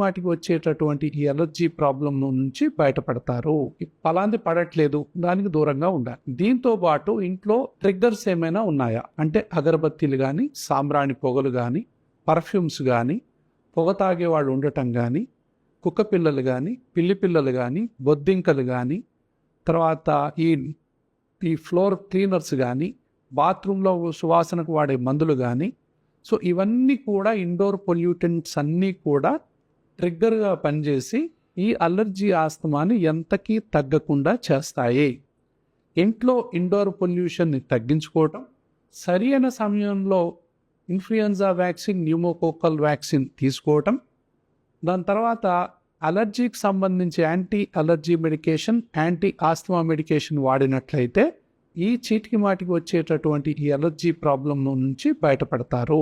మాటికి వచ్చేటటువంటి ఈ ఎలర్జీ ప్రాబ్లం నుంచి బయటపడతారు. ఫలాంది పడట్లేదు, దానికి దూరంగా ఉండాలి. దీంతో పాటు ఇంట్లో ట్రిగ్గర్స్ ఏమైనా ఉన్నాయా అంటే అగరబత్తీలు కానీ, సాంబ్రాణి పొగలు కానీ, పర్ఫ్యూమ్స్ కానీ, పొగ తాగేవాళ్ళు ఉండటం కానీ, కుక్క పిల్లలు కానీ, పిల్లి పిల్లలు కానీ, బొద్దింకలు కానీ, తర్వాత ఈ ఫ్లోర్ క్లీనర్స్ కానీ, బాత్రూంలో సువాసనకు వాడే మందులు కానీ, సో ఇవన్నీ కూడా ఇండోర్ పొల్యూటెంట్స్ అన్నీ కూడా ట్రిగ్గర్గా పనిచేసి ఈ అలర్జీ ఆస్తమాని ఎంతకీ తగ్గకుండా చేస్తాయి. ఇంట్లో ఇండోర్ పొల్యూషన్ని తగ్గించుకోవటం, సరి అయిన సమయంలో ఇన్ఫ్లుయెన్జా వ్యాక్సిన్, న్యూమోకోకల్ వ్యాక్సిన్ తీసుకోవటం, దాని తర్వాత అలర్జీకి సంబంధించి anti allergy medication, anti asthma medication వాడినట్లయితే ఈ చీటికి మాటికి వచ్చేటటువంటి ఈ అలర్జీ ప్రాబ్లం నుంచి బయటపడతారు.